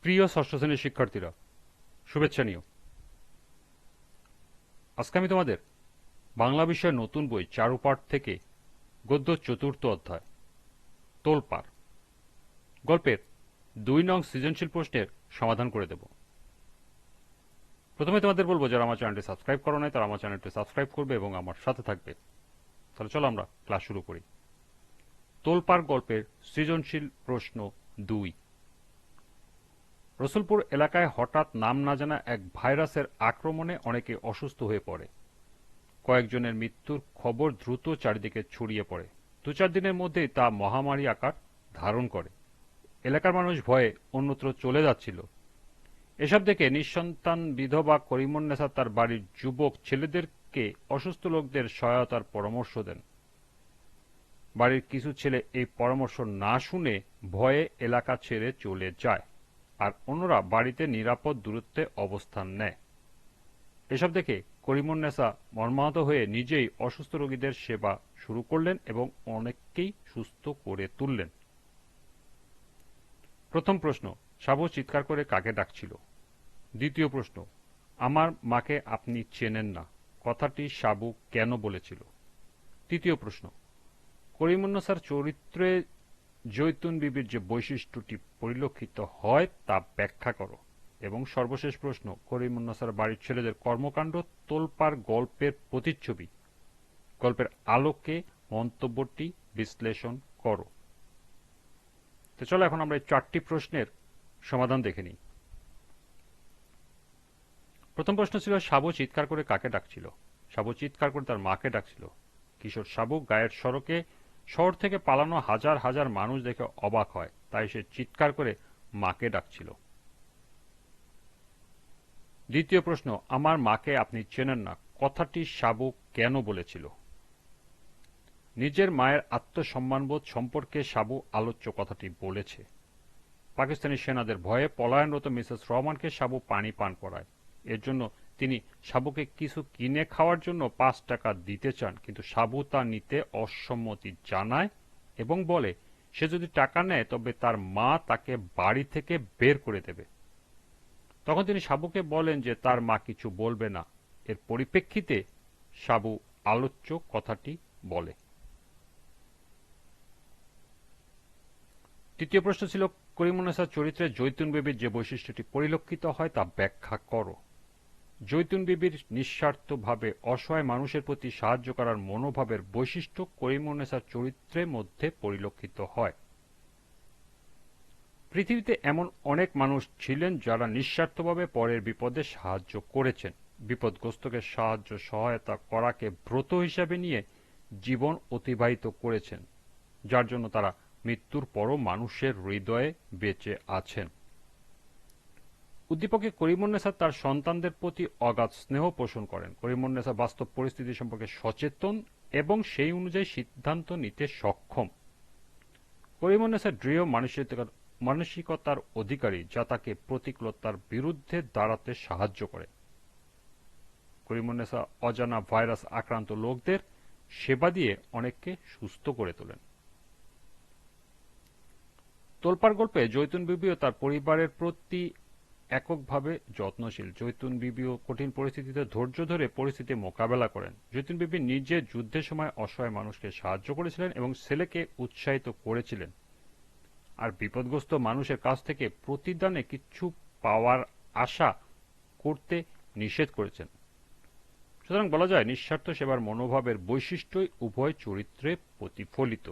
প্রিয় ষষ্ঠ শ্রেণীর শিক্ষার্থীরা, শুভেচ্ছা নিও। আজকে আমি তোমাদের বাংলা বিষয়ের নতুন বই চারুপাঠ থেকে গদ্য চতুর্থ অধ্যায় তোলপাড় গল্পের ২ নং সৃজনশীল প্রশ্নের সমাধান করে দেব। প্রথমে তোমাদের বলবো, যারা আমার চ্যানেলটি সাবস্ক্রাইব করো নাই তারা আমার চ্যানেলটি সাবস্ক্রাইব করবে এবং আমার সাথে থাকবে। তাহলে চলো আমরা ক্লাস শুরু করি। তোলপাড় গল্পের সৃজনশীল প্রশ্ন ২। রসুলপুর এলাকায় হঠাৎ নাম না জানা এক ভাইরাসের আক্রমণে অনেকে অসুস্থ হয়ে পড়ে। কয়েকজনের মৃত্যুর খবর দ্রুত চারিদিকে ছড়িয়ে পড়ে। ২-৪ দিনের মধ্যেই তা মহামারী আকার ধারণ করে। এলাকার মানুষ ভয়ে অন্যত্র চলে যাচ্ছিল। এসব দেখে নিঃসন্তান বিধবা করিমুন্নেছা তার বাড়ির যুবক ছেলেদেরকে অসুস্থ লোকদের সহায়তার পরামর্শ দেন। বাড়ির কিছু ছেলে এই পরামর্শ না শুনে ভয়ে এলাকা ছেড়ে চলে যায়, আর অন্যরা বাড়িতে নিরাপদ দূরত্বে অবস্থান নেয়। এসব দেখে করিমুন্নেছা মর্মাহত হয়ে নিজেই অসুস্থ রোগীদের সেবা শুরু করলেন এবং অনেককেই সুস্থ করে তুললেন। প্রথম প্রশ্ন, সাবু চিৎকার করে কাকে ডাকছিল? দ্বিতীয় প্রশ্ন, আমার মাকে আপনি চেনেন না কথাটি সাবু কেন বলেছিল? তৃতীয় প্রশ্ন, করিমুন্নেছার চরিত্রে জৈতুন বিবির যে বৈশিষ্ট্যটি পরিলক্ষিত হয় তা ব্যাখ্যা করো। এবং সর্বশেষ প্রশ্ন, করিমুন্নেছার বাড়ির ছেলেদের কর্মকাণ্ড তোলপাড় গল্পের প্রতিচ্ছবি। গল্পের আলোকে মন্তব্যটি বিশ্লেষণ করো। তো চলো এখন আমরা এই 4টি প্রশ্নের সমাধান দেখে নিই। প্রথম প্রশ্ন ছিল, সাবু চিৎকার করে কাকে ডাকছিল? সাবু চিৎকার করে তার মাকে ডাকছিল। কিশোর সাবু গায়ের সড়কে শহর থেকে পালানো হাজার হাজার মানুষ দেখে অবাক হয়, তাই সে চিৎকার করে মাকে ডাকছিল। দ্বিতীয় প্রশ্ন, আমার মাকে আপনি চেনেন না কথাটি সাবু কেন বলেছিল? নিজের মায়ের আত্মসম্মানবোধ সম্পর্কে সাবু আলোচ্য কথাটি বলেছে। পাকিস্তানি সেনাদের ভয়ে পলায়নরত মিসেস রহমানকে সাবু পানি পান করায়। এর জন্য তিনি সাবুকে কিছু কিনে খাওয়ার জন্য ৫ টাকা দিতে চান, কিন্তু সাবু তা নিতে অসম্মতি জানায় এবং বলে সে যদি টাকা নেয় তবে তার মা তাকে বাড়ি থেকে বের করে দেবে। তখন তিনি সাবুকে বলেন যে তার মা কিছু বলবে না। এর পরিপ্রেক্ষিতে সাবু আলোচ্য কথাটি বলে। তৃতীয় প্রশ্ন ছিল, করিমুন্নেছার চরিত্রে জৈতুন বিবির যে বৈশিষ্ট্যটি পরিলক্ষিত হয় তা ব্যাখ্যা করো। জৈতুন বিবির নিঃস্বার্থভাবে অসহায় মানুষের প্রতি সাহায্য করার মনোভাবের বৈশিষ্ট্য করিমুন্নেছার চরিত্রের মধ্যে পরিলক্ষিত হয়। পৃথিবীতে এমন অনেক মানুষ ছিলেন যারা নিঃস্বার্থভাবে পরের বিপদে সাহায্য করেছেন। বিপদগ্রস্তকে সাহায্য সহায়তা করাকে ব্রত হিসাবে নিয়ে জীবন অতিবাহিত করেছেন, যার জন্য তারা মৃত্যুর পরও মানুষের হৃদয়ে বেঁচে আছেন। উদ্দীপকে করিমুন্নেছা তার সন্তানদের প্রতি অগাধ স্নেহ পোষণ করেন। করিমুন্নেছা বাস্তব পরিস্থিতি সম্পর্কে সচেতন এবং সেই অনুযায়ী সিদ্ধান্ত নিতে সক্ষম। করিমুন্নেছা দৃঢ় মানসিকতার অধিকারী, যা তাকে প্রতিকূলতার বিরুদ্ধে দাঁড়াতে সাহায্য করে। করিমুন্নেছা অজানা ভাইরাস আক্রান্ত লোকদের সেবা দিয়ে অনেককে সুস্থ করে তোলেন। তোলপাড় গল্পে জৈতুন বিবিও তার পরিবারের প্রতি এককভাবে যত্নশীল। জৈতুন বিবিও কঠিন পরিস্থিতিতে ধৈর্য ধরে পরিস্থিতি মোকাবেলা করেন। জৈতুন বিবি নিজে যুদ্ধের সময় অসহায় মানুষকে সাহায্য করেছিলেন এবং ছেলেকে উৎসাহিত করেছিলেন, আর বিপদগ্রস্ত মানুষের কাছ থেকে প্রতিদানে কিছু পাওয়ার আশা করতে নিষেধ করেছেন। সুতরাং বলা যায় নিঃস্বার্থ সেবার মনোভাবের বৈশিষ্ট্যই উভয় চরিত্রে প্রতিফলিত।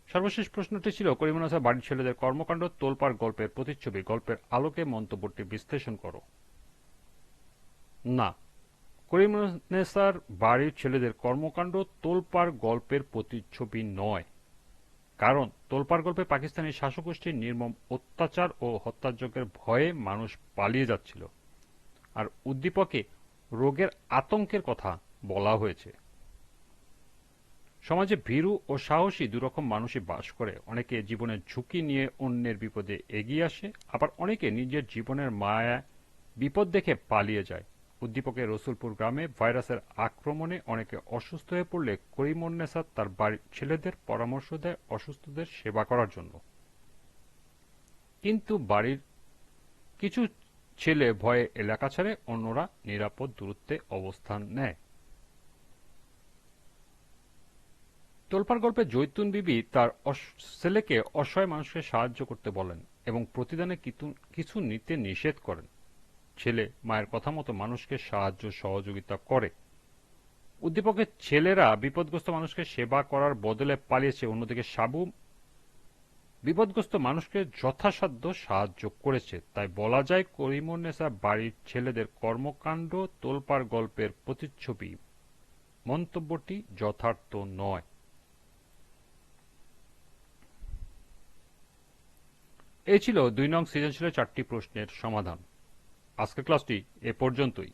সর্বশেষ প্রশ্নটি ছিল, করিমুন্নেছা বাড়ির ছেলেদের কর্মকাণ্ড তোলপাড় গল্পের প্রতিচ্ছবি। গল্পের আলোকে মন্তব্যটি বিশ্লেষণ করো। না, করিমুন্নেছার বাড়ির ছেলেদের কর্মকাণ্ড তোলপাড় গল্পের প্রতিচ্ছবি নয়, কারণ তোলপাড় গল্পে পাকিস্তানি শাসকগোষ্ঠীর নির্মম অত্যাচার ও হত্যাযজ্ঞের ভয়ে মানুষ পালিয়ে যাচ্ছিল, আর উদ্দীপকে রোগের আতঙ্কের কথা বলা হয়েছে। সমাজে ভীরু ও সাহসী দুরকম মানুষই বাস করে। অনেকে জীবনের ঝুঁকি নিয়ে অন্যের বিপদে এগিয়ে আসে, আবার অনেকে নিজের জীবনের মায়া বিপদ দেখে পালিয়ে যায়। উদ্দীপকে রসুলপুর গ্রামে ভাইরাসের আক্রমণে অনেকে অসুস্থ হয়ে পড়লে করিমুন্নেছা তার বাড়ির ছেলেদের পরামর্শ দেয় অসুস্থদের সেবা করার জন্য। কিন্তু বাড়ির কিছু ছেলে ভয়ে এলাকা ছাড়ে, অন্যরা নিরাপদ দূরত্বে অবস্থান নেয়। তোলপাড় গল্পে জৈতুন বিবি তার ছেলেকে অসহায় মানুষকে সাহায্য করতে বলেন এবং প্রতিদানে কিছু নিতে নিষেধ করেন। ছেলে মায়ের কথা মতো মানুষকে সাহায্য সহযোগিতা করে। উদ্দীপকের ছেলেরা বিপদগ্রস্ত মানুষকে সেবা করার বদলে পালিয়েছে, অন্যদিকে সাবু বিপদগ্রস্ত মানুষকে যথাসাধ্য সাহায্য করেছে। তাই বলা যায় করিমুন্নেছা বাড়ির ছেলেদের কর্মকাণ্ড তোলপাড় গল্পের প্রতিচ্ছবি। মন্তব্যটি যথার্থ নয়। এই ছিল 2 নং সৃজনশীলের 4টি প্রশ্নের সমাধান। আজকের ক্লাসটি এ পর্যন্তই।